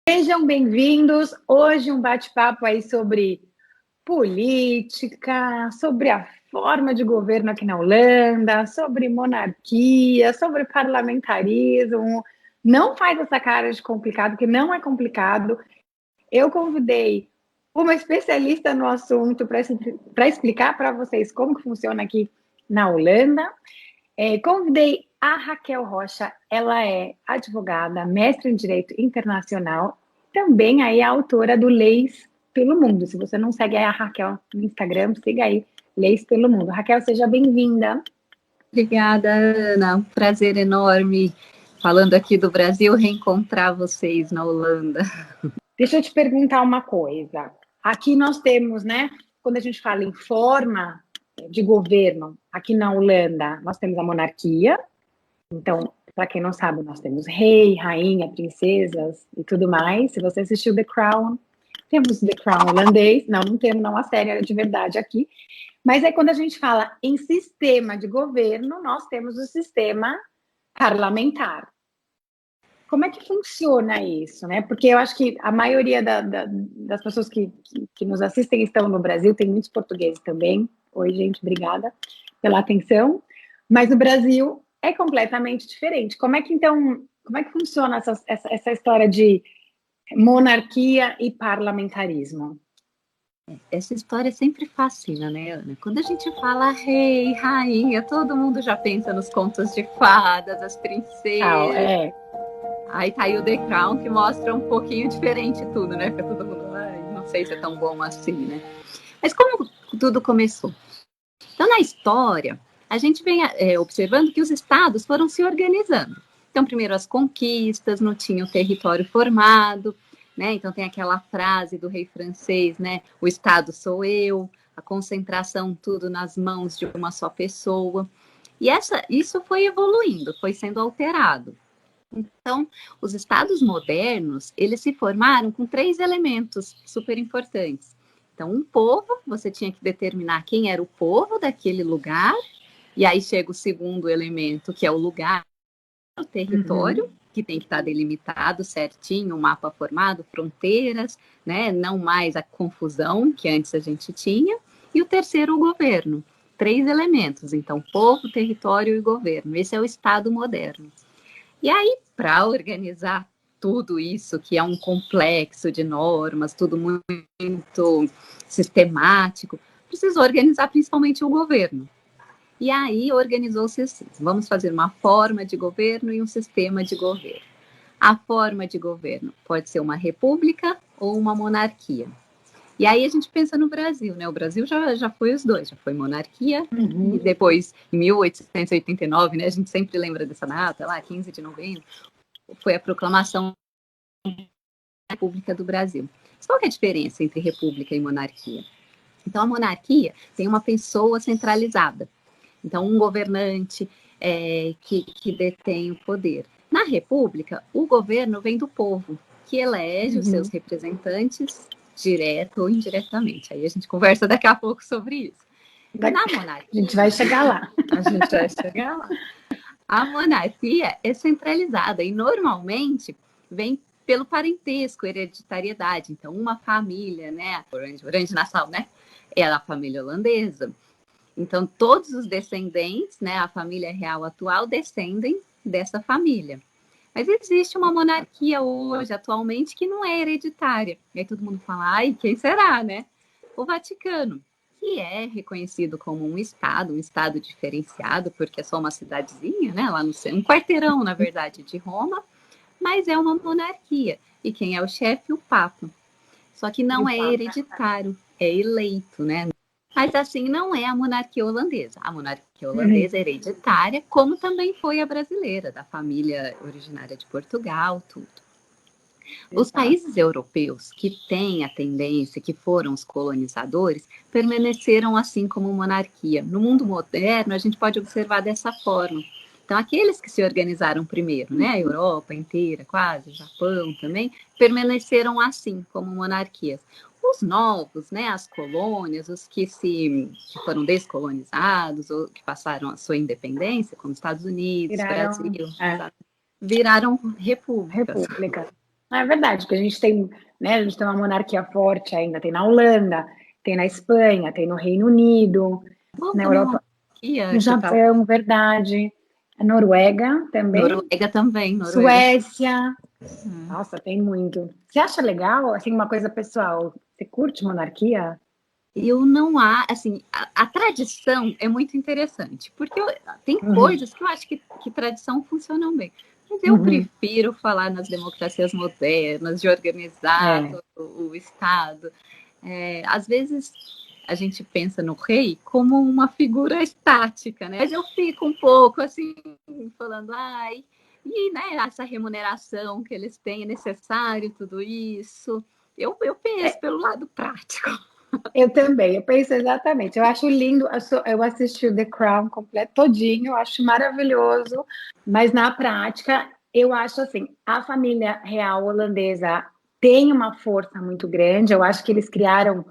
Sejam bem-vindos. Hoje um bate-papo aí sobre política, sobre a forma de governo aqui na Holanda, sobre monarquia, sobre parlamentarismo. Não faz essa cara de complicado, que não é complicado. Eu convidei uma especialista no assunto para explicar para vocês como que funciona aqui na Holanda. Convidei a Raquel Rocha, ela é advogada, mestre em Direito Internacional, também aí é autora do Leis pelo Mundo. Se você não segue a Raquel no Instagram, siga aí, Leis pelo Mundo. Raquel, seja bem-vinda. Obrigada, Ana. Um prazer enorme, falando aqui do Brasil, reencontrar vocês na Holanda. Deixa eu te perguntar uma coisa. Aqui nós temos, né, quando a gente fala em forma de governo, aqui na Holanda, nós temos a monarquia. Então, para quem não sabe, nós temos rei, rainha, princesas e tudo mais. Se você assistiu The Crown, temos The Crown holandês. Não temos não a série de verdade aqui. Mas aí quando a gente fala em sistema de governo, nós temos o sistema parlamentar. Como é que funciona isso, né? Porque eu acho que a maioria das pessoas que nos assistem estão no Brasil, tem muitos portugueses também. Oi, gente, obrigada pela atenção. Mas no Brasil é completamente diferente. Como é que funciona essa história de monarquia e parlamentarismo? Essa história sempre fascina, né, Ana? Quando a gente fala rei, rainha, todo mundo já pensa nos contos de fadas, as princesas. Aí tá aí o The Crown, que mostra um pouquinho diferente tudo, né? Fica todo mundo, não sei se é tão bom assim, né? Mas como tudo começou? Então, na história, a gente vem observando que os estados foram se organizando. Então, primeiro as conquistas, não tinha o território formado, né? Então tem aquela frase do rei francês, né? O estado sou eu, a concentração tudo nas mãos de uma só pessoa. E isso foi evoluindo, foi sendo alterado. Então, os estados modernos, eles se formaram com 3 elementos super importantes. Então, um povo, você tinha que determinar quem era o povo daquele lugar, e aí chega o segundo elemento, que é o lugar, o território, que tem que estar delimitado certinho, um mapa formado, fronteiras, né? Não mais a confusão que antes a gente tinha. E o terceiro, o governo. 3 elementos, então, povo, território e governo. Esse é o Estado moderno. E aí, para organizar tudo isso, que é um complexo de normas, tudo muito sistemático, precisou organizar principalmente o governo. E aí organizou-se assim: vamos fazer uma forma de governo e um sistema de governo. A forma de governo pode ser uma república ou uma monarquia. E aí a gente pensa no Brasil, né? O Brasil já foi os dois, já foi monarquia, e depois, em 1889, né? A gente sempre lembra dessa data, lá, 15 de novembro, foi a proclamação da República do Brasil. Mas qual que é a diferença entre república e monarquia? Então, a monarquia tem uma pessoa centralizada. Então, um governante que detém o poder. Na república, o governo vem do povo, que elege os seus representantes direto ou indiretamente. Aí a gente conversa daqui a pouco sobre isso. Na monarquia... A gente vai chegar lá. A monarquia é centralizada e normalmente vem pelo parentesco, hereditariedade. Então, uma família, né? Orange-Nassau, né? É a família holandesa. Então, todos os descendentes, né? A família real atual descendem dessa família. Mas existe uma monarquia hoje, atualmente, que não é hereditária. E aí todo mundo fala, ai, quem será, né? O Vaticano, que é reconhecido como um estado diferenciado, porque é só uma cidadezinha, né? Lá no centro, um quarteirão, na verdade, de Roma, mas é uma monarquia. E quem é o chefe? O Papa. Só que não é hereditário, é eleito, né? Mas assim não é a monarquia holandesa. A monarquia holandesa é hereditária, como também foi a brasileira, da família originária de Portugal, tudo. Os países europeus que têm a tendência, que foram os colonizadores, permaneceram assim como monarquia. No mundo moderno, a gente pode observar dessa forma. Então, aqueles que se organizaram primeiro, né, a Europa inteira, quase, o Japão também, permaneceram assim, como monarquias. Os novos, né, as colônias, os que foram descolonizados ou que passaram a sua independência, como Estados Unidos, Brasil, viraram repúblicas. É verdade, porque a gente tem, né, a gente tem uma monarquia forte ainda, tem na Holanda, tem na Espanha, tem no Reino Unido, Qual na também é Europa, uma monarquia no que tá... Japão, verdade, a Noruega também, Noruega também, Noruega. Suécia, nossa, tem muito. Você acha legal, assim, uma coisa pessoal, você curte monarquia? Eu não há, assim, a tradição é muito interessante, porque tem Uhum, coisas que eu acho que tradição funcionam bem. Mas eu uhum, prefiro falar nas democracias modernas, de organizar é, todo o Estado. Às vezes a gente pensa no rei como uma figura estática, né? Mas eu fico um pouco assim, falando, ai, e né, essa remuneração que eles têm, é necessário tudo isso? Eu penso é, pelo lado prático. eu também, eu penso exatamente. Eu acho lindo, eu assisti o The Crown completo, todinho, eu acho maravilhoso, mas na prática, eu acho assim, a família real holandesa tem uma força muito grande, eu acho que eles criaram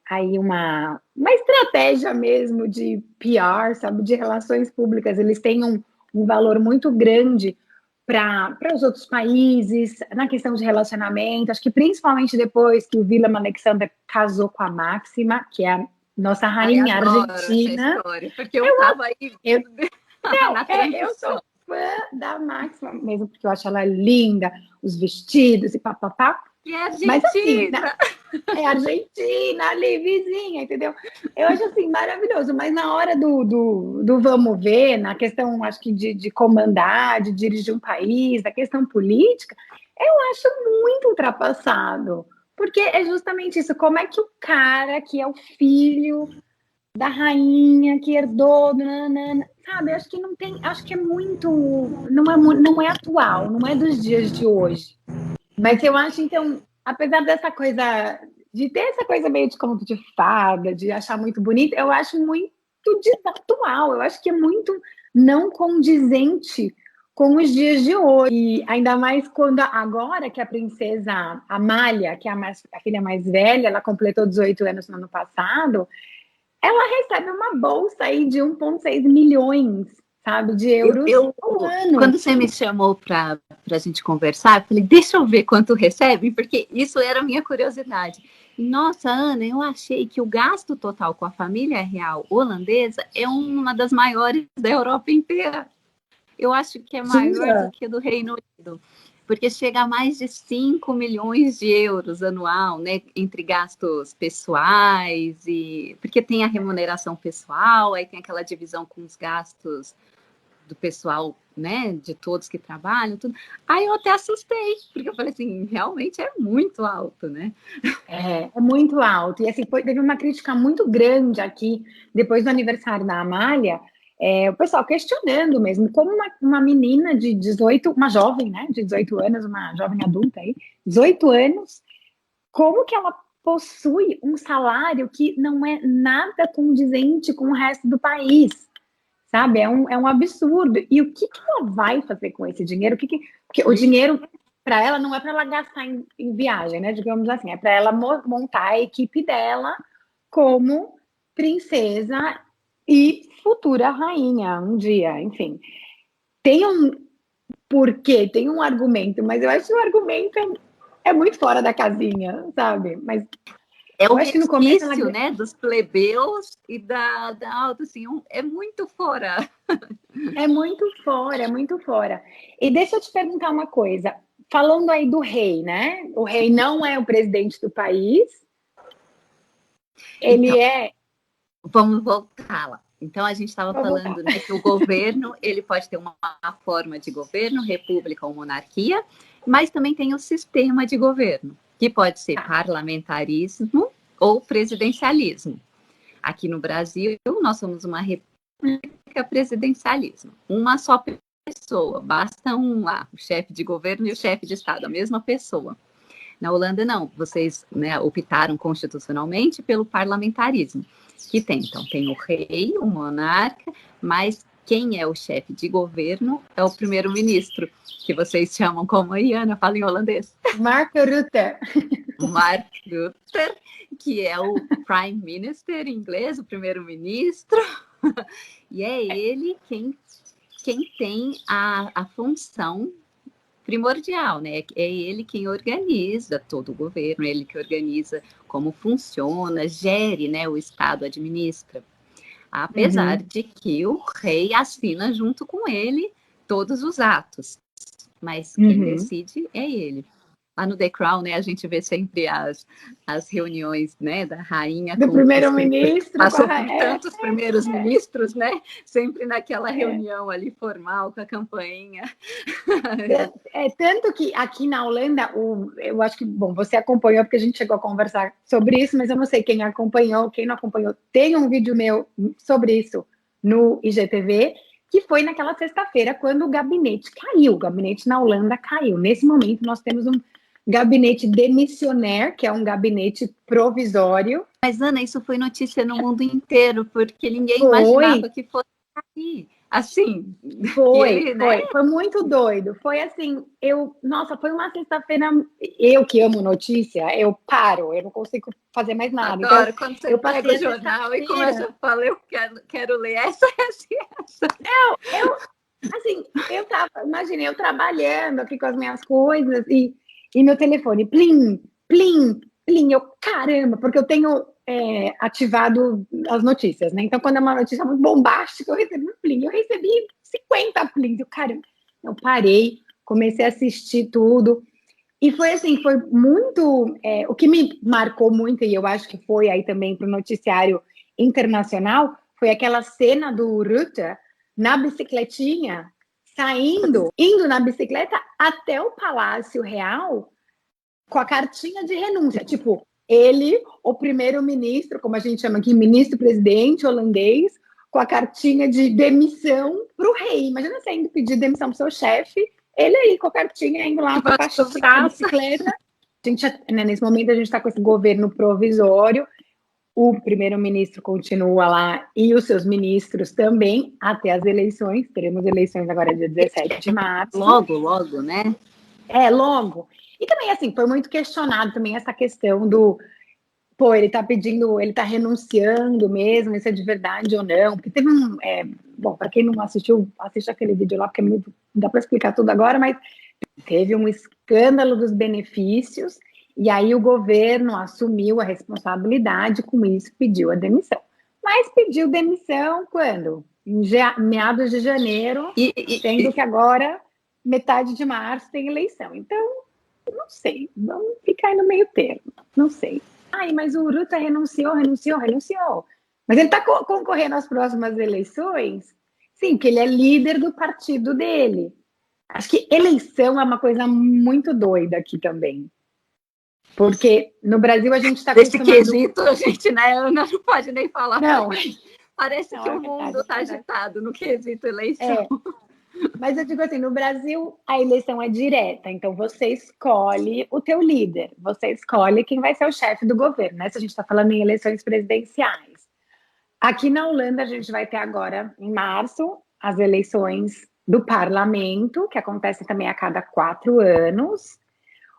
aí uma estratégia mesmo de PR, sabe, de relações públicas, eles têm um valor muito grande para os outros países, na questão de relacionamento, acho que principalmente depois que o Willem Alexander casou com a Máxima, que é a nossa Ai, rainha adoro essa argentina. história, porque eu tava aí Eu, não, na eu sou transição. fã da Máxima, mesmo porque eu acho ela linda, os vestidos e papapá. E é Mas assim, Argentina! é Argentina, ali, vizinha, entendeu? Eu acho assim maravilhoso, mas na hora do vamos ver, na questão, acho que de comandar, de dirigir um país, da questão política, eu acho muito ultrapassado. Porque é justamente isso, como é que o cara que é o filho da rainha, que herdou, nanana, sabe? Acho que não tem, acho que é muito, não é atual, não é dos dias de hoje. Mas eu acho, então, apesar dessa coisa, de ter essa coisa meio de conto de fada, de achar muito bonito, eu acho muito desatual. Eu acho que é muito não condizente com os dias de hoje. E ainda mais quando agora que a princesa Amália, que é a filha mais velha, ela completou 18 anos no ano passado, ela recebe uma bolsa aí de 1,6 milhões, sabe, de euros ao ano. Quando você me chamou para a gente conversar, eu falei, deixa eu ver quanto recebe, porque isso era a minha curiosidade. E, nossa, Ana, eu achei que o gasto total com a família real holandesa é uma das maiores da Europa inteira. Eu acho que é maior do que do Reino Unido, porque chega a mais de 5 milhões de euros anual, né, entre gastos pessoais e porque tem a remuneração pessoal, aí tem aquela divisão com os gastos do pessoal, né, de todos que trabalham, tudo. Aí eu até assustei, porque eu falei assim, realmente é muito alto, né? É muito alto. E assim, teve uma crítica muito grande aqui, depois do aniversário da Amália, o pessoal questionando mesmo, como uma menina de 18, uma jovem, né, de 18 anos, uma jovem adulta aí, 18 anos, como que ela possui um salário que não é nada condizente com o resto do país, sabe? É um absurdo. E o que ela vai fazer com esse dinheiro? Porque o dinheiro para ela não é para ela gastar em viagem, né? Digamos assim, é para ela montar a equipe dela como princesa e futura rainha um dia, enfim. Tem um porquê, tem um argumento, mas eu acho que o argumento é muito fora da casinha, sabe? Mas É o eu acho que no começo ela resquício, né, dos plebeus e da alta, assim, é muito fora. é muito fora, é muito fora. E deixa eu te perguntar uma coisa. Falando aí do rei, né? O rei não é o presidente do país, Então, ele é. vamos voltar lá. Então, a gente estava Vou voltar. falando, né, que o governo, ele pode ter uma forma de governo, república ou monarquia, mas também tem o sistema de governo, que pode ser Tá. parlamentarismo ou presidencialismo. Aqui no Brasil, nós somos uma república presidencialismo. Uma só pessoa, basta lá, o chefe de governo e o chefe de Estado, a mesma pessoa. Na Holanda, não. Vocês, né, optaram constitucionalmente pelo parlamentarismo, que tem. Então, tem o rei, o monarca, mas quem é o chefe de governo é o primeiro-ministro, que vocês chamam como a Iana fala em holandês. Mark Rutte. Mark Rutte, que é o prime minister em inglês, o primeiro-ministro. E é ele quem tem a função primordial, né? É ele quem organiza todo o governo, ele que organiza como funciona, gere, né? O Estado administra. Apesar de que o rei assina junto com ele todos os atos, mas quem decide é ele. Lá no The Crown, né, a gente vê sempre as reuniões, né, da rainha do primeiro-ministro, passou por tantos primeiros ministros, né, sempre naquela reunião ali formal com a campainha. Tanto que aqui na Holanda, eu acho que, bom, você acompanhou porque a gente chegou a conversar sobre isso, mas eu não sei quem acompanhou, quem não acompanhou. Tem um vídeo meu sobre isso no IGTV, que foi naquela sexta-feira, quando o gabinete caiu. O gabinete na Holanda caiu. Nesse momento, nós temos um gabinete demissionário, que é um gabinete provisório. Mas, Ana, isso foi notícia no mundo inteiro, porque ninguém imaginava que fosse cair. Assim, foi muito doido. Foi assim, nossa, foi uma sexta-feira. Eu que amo notícia, eu paro, eu não consigo fazer mais nada. Adoro, então, quando você pega o jornal e começa a falar, eu quero ler essa. Imaginei eu trabalhando aqui com as minhas coisas e meu telefone, plim, plim, plim, eu, caramba, porque eu tenho ativado as notícias, né? Então, quando é uma notícia muito bombástica, eu recebo um plim. Eu recebi 50 plins, eu, caramba. Eu parei, comecei a assistir tudo. E foi assim, foi muito... o que me marcou muito, e eu acho que foi aí também para o noticiário internacional, foi aquela cena do Rutte na bicicletinha, indo na bicicleta até o Palácio Real com a cartinha de renúncia. Tipo, ele, o primeiro-ministro, como a gente chama aqui, ministro-presidente holandês, com a cartinha de demissão para o rei. Imagina você indo pedir demissão para o seu chefe, ele aí com a cartinha, indo lá com a bicicleta. Nesse momento, a gente está com esse governo provisório, o primeiro-ministro continua lá e os seus ministros também até as eleições. Teremos eleições agora dia 17 de março. Logo, né? Logo. E também, assim, foi muito questionado também essa questão do... ele tá pedindo, ele tá renunciando mesmo, isso é de verdade ou não? Porque teve um... bom, para quem não assistiu, assiste aquele vídeo lá, porque é muito... Não dá para explicar tudo agora, mas teve um escândalo dos benefícios, e aí o governo assumiu a responsabilidade, com isso pediu a demissão. Mas pediu demissão quando? Em meados de janeiro, sendo que agora, metade de março, tem eleição. Então, não sei, vamos ficar aí no meio termo, não sei. Mas o Rutte renunciou. Mas ele está concorrendo às próximas eleições? Sim, porque ele é líder do partido dele. Acho que eleição é uma coisa muito doida aqui também. Porque no Brasil a gente está acostumado... Desse quesito, a gente, né, não pode nem falar. Não. Parece que o mundo está agitado no quesito eleição. Mas eu digo assim, no Brasil a eleição é direta, então você escolhe o teu líder, você escolhe quem vai ser o chefe do governo, né? Se a gente está falando em eleições presidenciais. Aqui na Holanda a gente vai ter agora, em março, as eleições do parlamento, que acontecem também a cada 4 anos,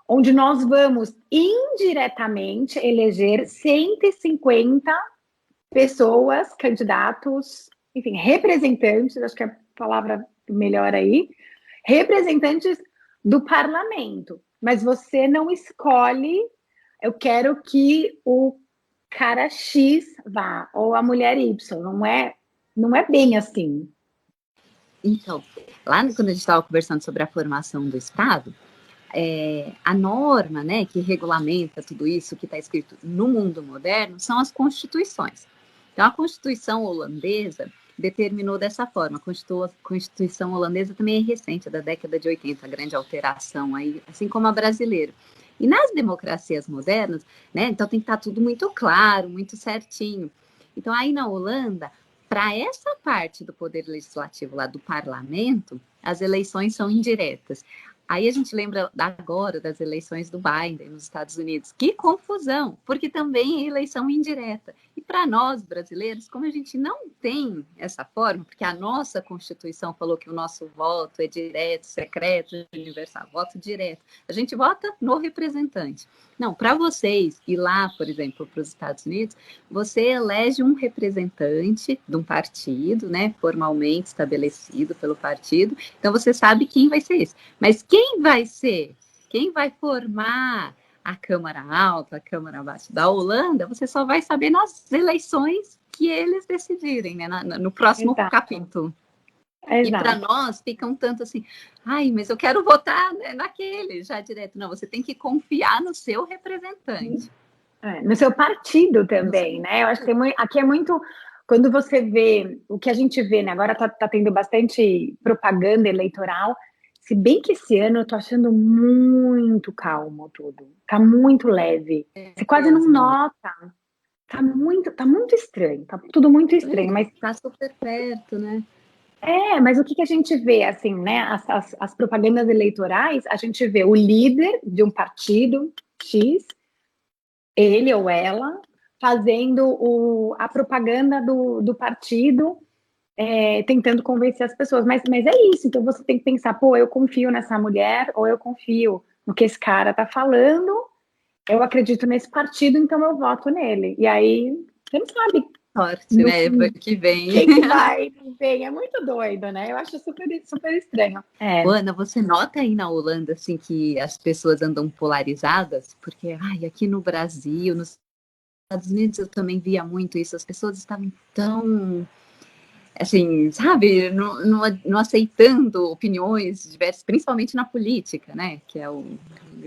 onde nós vamos indiretamente eleger 150 pessoas, candidatos, enfim, representantes, acho que é a palavra melhor aí, representantes do parlamento. Mas você não escolhe, eu quero que o cara X vá, ou a mulher Y, não é bem assim. Então, lá quando a gente estava conversando sobre a formação do Estado, a norma, né, que regulamenta tudo isso que está escrito no mundo moderno são as constituições. Então, a Constituição holandesa determinou dessa forma. A Constituição holandesa também é recente, é da década de 80, a grande alteração aí, assim como a brasileira. E nas democracias modernas, né, então tem que estar tudo muito claro, muito certinho. Então, aí na Holanda, para essa parte do poder legislativo lá do parlamento, as eleições são indiretas. Aí a gente lembra agora das eleições do Biden nos Estados Unidos. Que confusão, porque também é eleição indireta. E para nós, brasileiros, como a gente não tem essa forma, porque a nossa Constituição falou que o nosso voto é direto, secreto, universal, voto direto. A gente vota no representante. Não, para vocês ir lá, por exemplo, para os Estados Unidos, você elege um representante de um partido, né, formalmente estabelecido pelo partido, então você sabe quem vai ser esse. Mas quem vai formar a Câmara Alta, a Câmara Baixa da Holanda, você só vai saber nas eleições que eles decidirem, né? No próximo capítulo. Exato. E para nós fica um tanto assim, ai, mas eu quero votar naquele já direto. Não, você tem que confiar no seu representante. No seu partido também, né? Eu acho que aqui é muito... Quando você vê o que a gente vê, né? Agora tá tendo bastante propaganda eleitoral. Se bem que esse ano eu tô achando muito calmo tudo. Tá muito leve. Você quase não nota. Tá muito estranho. Tá tudo muito estranho. Mas tá super perto, né? Mas o que a gente vê, assim, né? As propagandas eleitorais, a gente vê o líder de um partido X, ele ou ela, fazendo a propaganda do partido, tentando convencer as pessoas, mas é isso, então você tem que pensar, pô, eu confio nessa mulher, ou eu confio no que esse cara tá falando, eu acredito nesse partido, então eu voto nele, e aí, você não sabe sorte, né, que vem. Quem que vai, vem, é muito doido, né, eu acho super, super estranho. Ana, você nota aí na Holanda, assim, que as pessoas andam polarizadas? Porque, aqui no Brasil, nos Estados Unidos eu também via muito isso, as pessoas estavam tão, assim, sabe, não aceitando opiniões diversas, principalmente na política, né, que é o...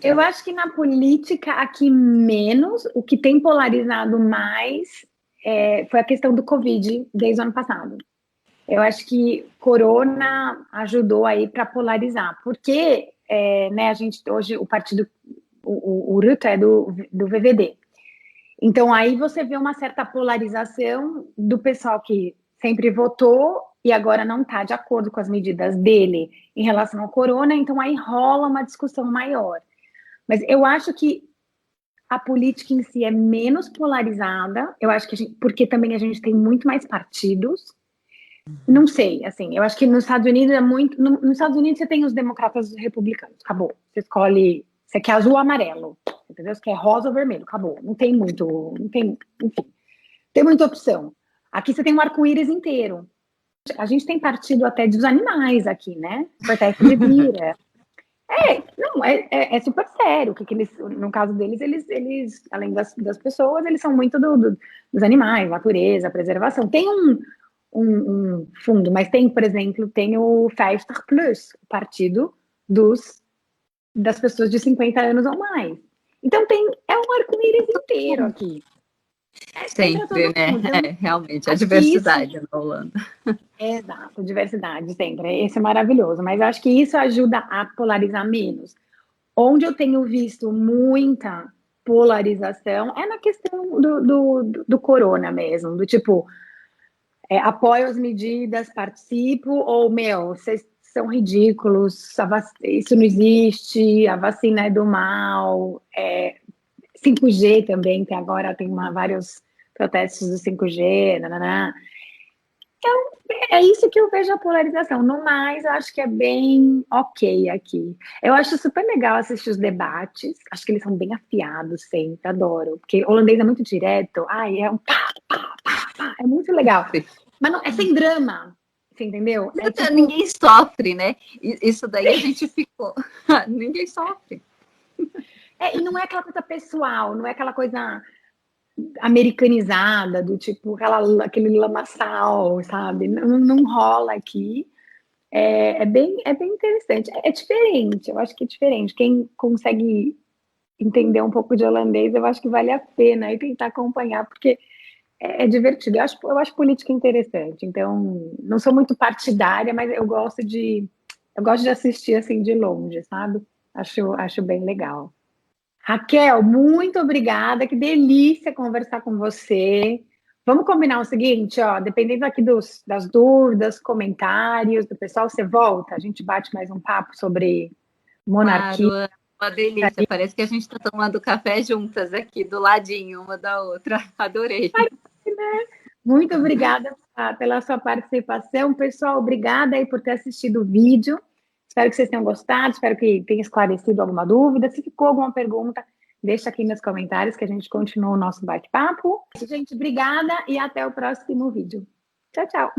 Eu acho que na política aqui menos, o que tem polarizado mais foi a questão do Covid desde o ano passado. Eu acho que Corona ajudou aí para polarizar, porque né, a gente hoje o partido, o Rutte é do VVD. Então aí você vê uma certa polarização do pessoal que sempre votou e agora não está de acordo com as medidas dele em relação ao Corona, então aí rola uma discussão maior. Mas eu acho que a política em si é menos polarizada, eu acho que porque também a gente tem muito mais partidos. Não sei, assim, eu acho que nos Estados Unidos é muito... Nos Estados Unidos você tem os democratas e os republicanos, acabou. Você escolhe, você quer azul ou amarelo, entendeu? Você quer rosa ou vermelho, acabou. Não tem muito, enfim, tem muita opção. Aqui você tem um arco-íris inteiro. A gente tem partido até dos animais aqui, né? Protesto de vira. É super sério, que eles, no caso deles, eles além das pessoas, eles são muito dos animais, natureza, preservação. Tem um fundo, mas tem, por exemplo, tem o 50 Plus, o partido das pessoas de 50 anos ou mais. Então é um arco-íris inteiro aqui. Sempre, né? Então, realmente, a diversidade na Holanda. Exato, diversidade sempre. Esse é maravilhoso, mas eu acho que isso ajuda a polarizar menos. Onde eu tenho visto muita polarização é na questão do corona mesmo, do tipo, apoio as medidas, participo, ou, vocês são ridículos, isso não existe, a vacina é do mal, 5G também, que agora tem vários protestos do 5G, nananã. Então, é isso que eu vejo a polarização. No mais, eu acho que é bem ok aqui. Eu acho super legal assistir os debates. Acho que eles são bem afiados sempre, adoro. Porque o holandês é muito direto. É um pá, pá, pá, pá. É muito legal. Mas não, é sem drama. Você entendeu? Tipo... Ninguém sofre, né? Isso daí a gente ficou. Ninguém sofre. E não é aquela coisa pessoal, não é aquela coisa americanizada, do tipo aquele lamaçal, sabe? Não rola aqui. É bem interessante. É diferente, eu acho que é diferente. Quem consegue entender um pouco de holandês, eu acho que vale a pena e tentar acompanhar, porque é divertido. Eu acho política interessante. Então, não sou muito partidária, mas eu gosto de assistir assim de longe, sabe? Acho bem legal. Raquel, muito obrigada, que delícia conversar com você. Vamos combinar o seguinte, dependendo aqui das dúvidas, comentários do pessoal, você volta, a gente bate mais um papo sobre monarquia. Claro, uma delícia, parece que a gente está tomando café juntas aqui, do ladinho, uma da outra, adorei. né? Muito obrigada pela sua participação. Pessoal, obrigada aí por ter assistido o vídeo. Espero que vocês tenham gostado, espero que tenha esclarecido alguma dúvida. Se ficou alguma pergunta, deixa aqui nos comentários que a gente continua o nosso bate-papo. Gente, obrigada e até o próximo vídeo. Tchau, tchau.